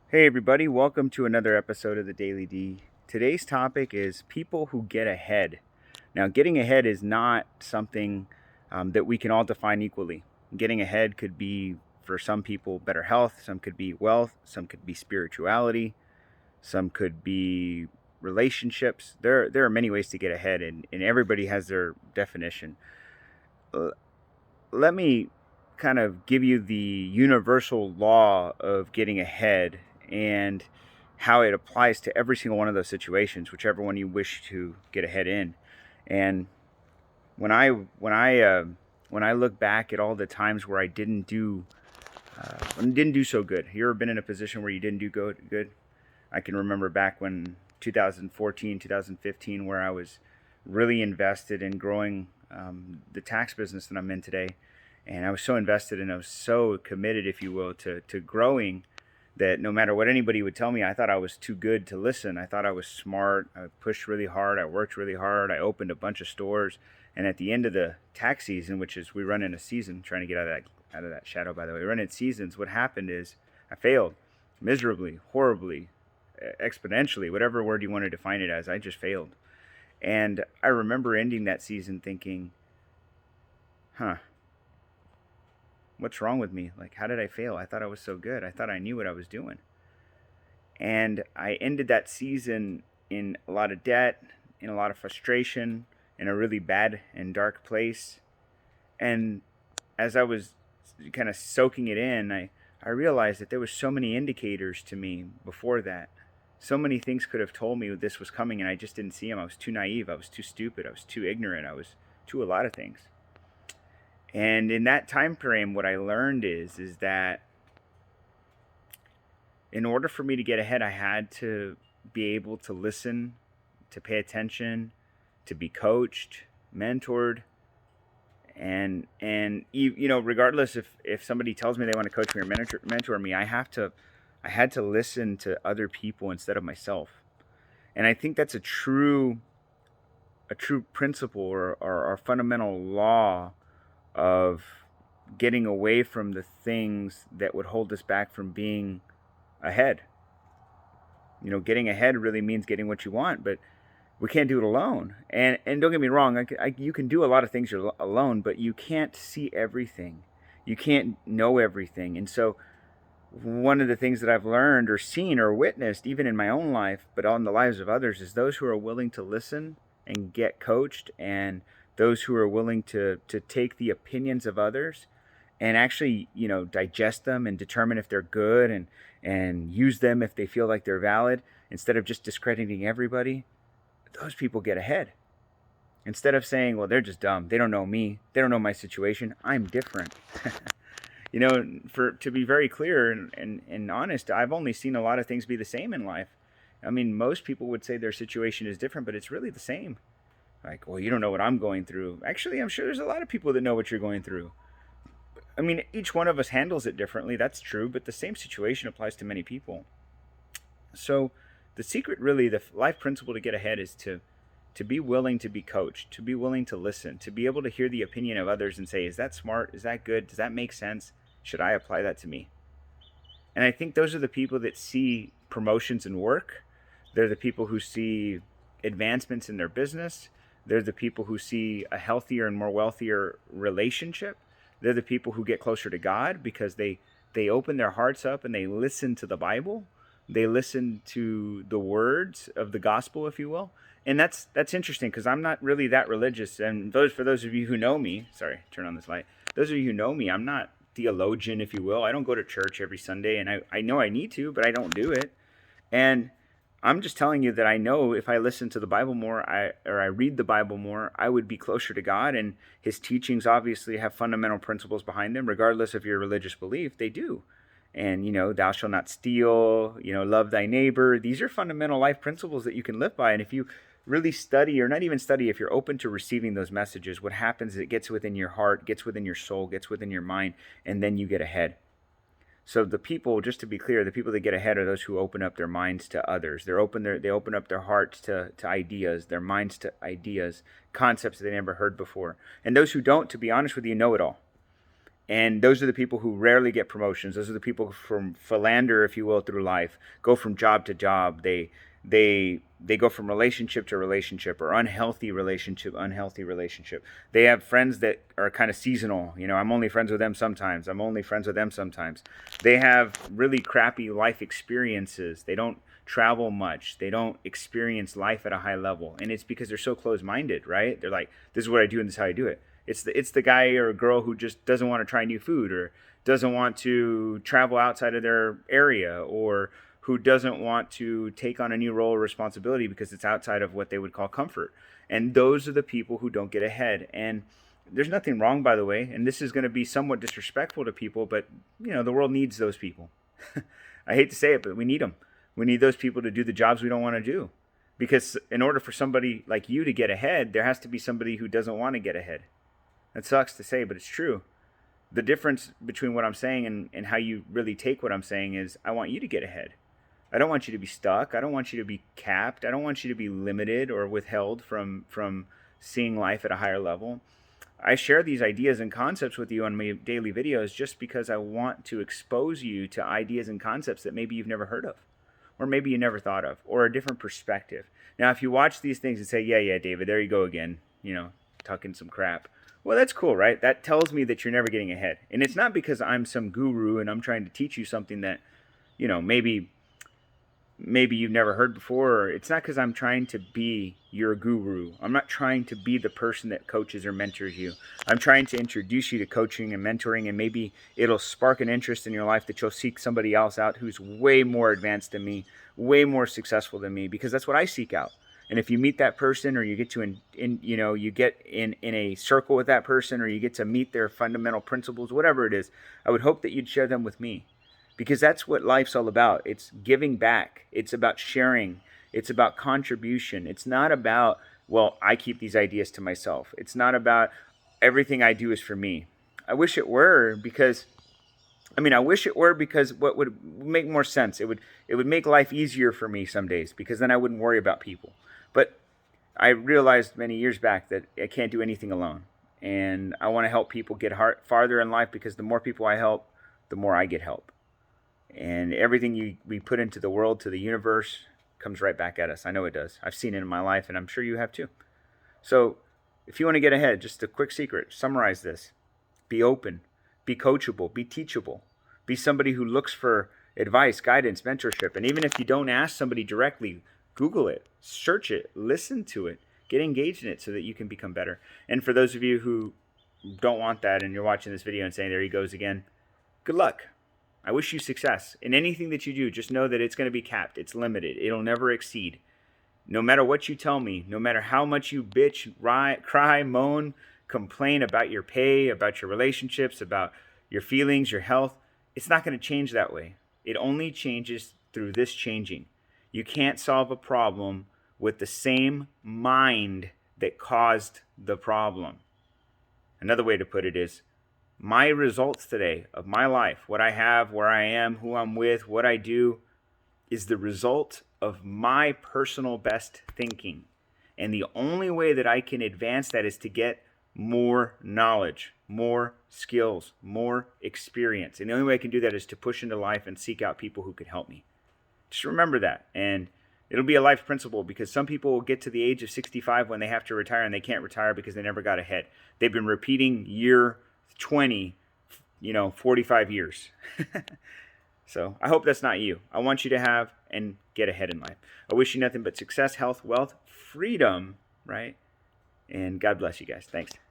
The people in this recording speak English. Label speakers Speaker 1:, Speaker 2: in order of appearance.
Speaker 1: Hey, everybody, welcome to another episode of the Daily D. Today's topic is people who get ahead. Now, getting ahead is not something that we can all define equally. Getting ahead could be, for some people, better health, some could be wealth, some could be spirituality, some could be relationships. There are many ways to get ahead, and everybody has their definition. Uh, Let me kind of give you the universal law of getting ahead and how it applies to every single one of those situations, whichever one you wish to get ahead in. And when I when I when I look back at all the times where I didn't do so good. You ever been in a position where you didn't do good? I can remember back when 2014, 2015, where I was really invested in growing the tax business that I'm in today. And I was so invested and I was so committed, if you will, to growing that no matter what anybody would tell me, I thought I was too good to listen. I thought I was smart. I pushed really hard. I worked really hard. I opened a bunch of stores. And at the end of the tax season, which is we run in a season, trying to get out of that shadow, by the way, we run in seasons. What happened is I failed miserably, horribly, exponentially, whatever word you want to define it as. I just failed. And I remember ending that season thinking, huh, what's wrong with me? Like, how did I fail? I thought I was so good. I thought I knew what I was doing. And I ended that season in a lot of debt, in a lot of frustration, in a really bad and dark place. And as I was kind of soaking it in, I realized that there was so many indicators to me before that. So many things could have told me this was coming, and I just didn't see them. I was too naive. I was too stupid. I was too ignorant. I was too a lot of things. And in that time frame, what I learned is that in order for me to get ahead, I had to be able to listen, to pay attention, to be coached, mentored, and regardless if somebody tells me they want to coach me or mentor me, I had to listen to other people instead of myself. And I think that's a true principle or fundamental law of getting away from the things that would hold us back from being ahead. Getting ahead really means getting what you want, but we can't do it alone. And don't get me wrong, you can do a lot of things alone, but you can't see everything. You can't know everything. And so one of the things that I've learned or seen or witnessed, even in my own life, but on the lives of others, is those who are willing to listen and get coached, and those who are willing to take the opinions of others and actually, digest them and determine if they're good and use them if they feel like they're valid instead of just discrediting everybody. Those people get ahead. Instead of saying, well, they're just dumb. They don't know me. They don't know my situation. I'm different. For to be very clear and honest, I've only seen a lot of things be the same in life. I mean, most people would say their situation is different, but it's really the same. Like, well, you don't know what I'm going through. Actually, I'm sure there's a lot of people that know what you're going through. I mean, each one of us handles it differently. That's true, but the same situation applies to many people. So, the secret, really, the life principle to get ahead is to be willing to be coached, to be willing to listen, to be able to hear the opinion of others and say, is that smart? Is that good? Does that make sense? Should I apply that to me? And I think those are the people that see promotions in work. They're the people who see advancements in their business. They're the people who see a healthier and more wealthier relationship. They're the people who get closer to God because they open their hearts up and they listen to the Bible. They listen to the words of the gospel, if you will. And that's interesting because I'm not really that religious. And for those of you who know me, sorry, turn on this light. Those of you who know me, I'm not theologian, if you will. I don't go to church every Sunday, and I know I need to, but I don't do it. And I'm just telling you that I know if I listen to the Bible more, I read the Bible more, I would be closer to God. And His teachings obviously have fundamental principles behind them, regardless of your religious belief. They do. And thou shalt not steal. Love thy neighbor. These are fundamental life principles that you can live by. And if you really study, or not even study, if you're open to receiving those messages, what happens is it gets within your heart, gets within your soul, gets within your mind, and then you get ahead. So the people, just to be clear, the people that get ahead are those who open up their minds to others. They open up their hearts to ideas, their minds to ideas, concepts that they never heard before. And those who don't, to be honest with you, know it all. And those are the people who rarely get promotions. Those are the people who philander, if you will, through life, go from job to job. They go from relationship to relationship, or unhealthy relationship, unhealthy relationship. They have friends that are kind of seasonal. You know, I'm only friends with them sometimes. I'm only friends with them sometimes. They have really crappy life experiences. They don't travel much. They don't experience life at a high level. And it's because they're so closed-minded, right? They're like, this is what I do and this is how I do it. It's the guy or girl who just doesn't want to try new food, or doesn't want to travel outside of their area, or who doesn't want to take on a new role or responsibility because it's outside of what they would call comfort. And those are the people who don't get ahead. And there's nothing wrong, by the way, and this is going to be somewhat disrespectful to people, but you know, the world needs those people. I hate to say it, but we need them. We need those people to do the jobs we don't want to do. Because in order for somebody like you to get ahead, there has to be somebody who doesn't want to get ahead. That sucks to say, but it's true. The difference between what I'm saying and how you really take what I'm saying is, I want you to get ahead. I don't want you to be stuck. I don't want you to be capped. I don't want you to be limited or withheld from seeing life at a higher level. I share these ideas and concepts with you on my daily videos just because I want to expose you to ideas and concepts that maybe you've never heard of, or maybe you never thought of, or a different perspective. Now, if you watch these things and say, yeah, David, there you go again, you know, talking some crap. Well, that's cool, right? That tells me that you're never getting ahead. And it's not because I'm some guru and I'm trying to teach you something that, you know, maybe you've never heard before. Or it's not because I'm trying to be your guru. I'm not trying to be the person that coaches or mentors you. I'm trying to introduce you to coaching and mentoring, and maybe it'll spark an interest in your life that you'll seek somebody else out who's way more advanced than me, way more successful than me, because that's what I seek out. And if you meet that person, or you get to you get in a circle with that person, or you get to meet their fundamental principles, whatever it is, I would hope that you'd share them with me, because that's what life's all about. It's giving back. It's about sharing. It's about contribution. It's not about, well, I keep these ideas to myself. It's not about everything I do is for me. I wish it were, because what would make more sense? It would make life easier for me some days, because then I wouldn't worry about people. But I realized many years back that I can't do anything alone. And I want to help people get farther in life, because the more people I help, the more I get help. And everything we put into the world, to the universe, comes right back at us. I know it does. I've seen it in my life, and I'm sure you have too. So if you want to get ahead, just a quick secret, summarize this. Be open, be coachable, be teachable, be somebody who looks for advice, guidance, mentorship. And even if you don't ask somebody directly, Google it, search it, listen to it, get engaged in it so that you can become better. And for those of you who don't want that, and you're watching this video and saying, there he goes again, good luck. I wish you success. In anything that you do, just know that it's going to be capped. It's limited. It'll never exceed. No matter what you tell me, no matter how much you bitch, cry, moan, complain about your pay, about your relationships, about your feelings, your health, it's not going to change that way. It only changes through this changing. You can't solve a problem with the same mind that caused the problem. Another way to put it is, my results today of my life, what I have, where I am, who I'm with, what I do, is the result of my personal best thinking. And the only way that I can advance that is to get more knowledge, more skills, more experience. And the only way I can do that is to push into life and seek out people who can help me. Just remember that. And it'll be a life principle, because some people will get to the age of 65 when they have to retire, and they can't retire because they never got ahead. They've been repeating year 20, 45 years. So I hope that's not you. I want you to have and get ahead in life. I wish you nothing but success, health, wealth, freedom, right? And God bless you guys. Thanks.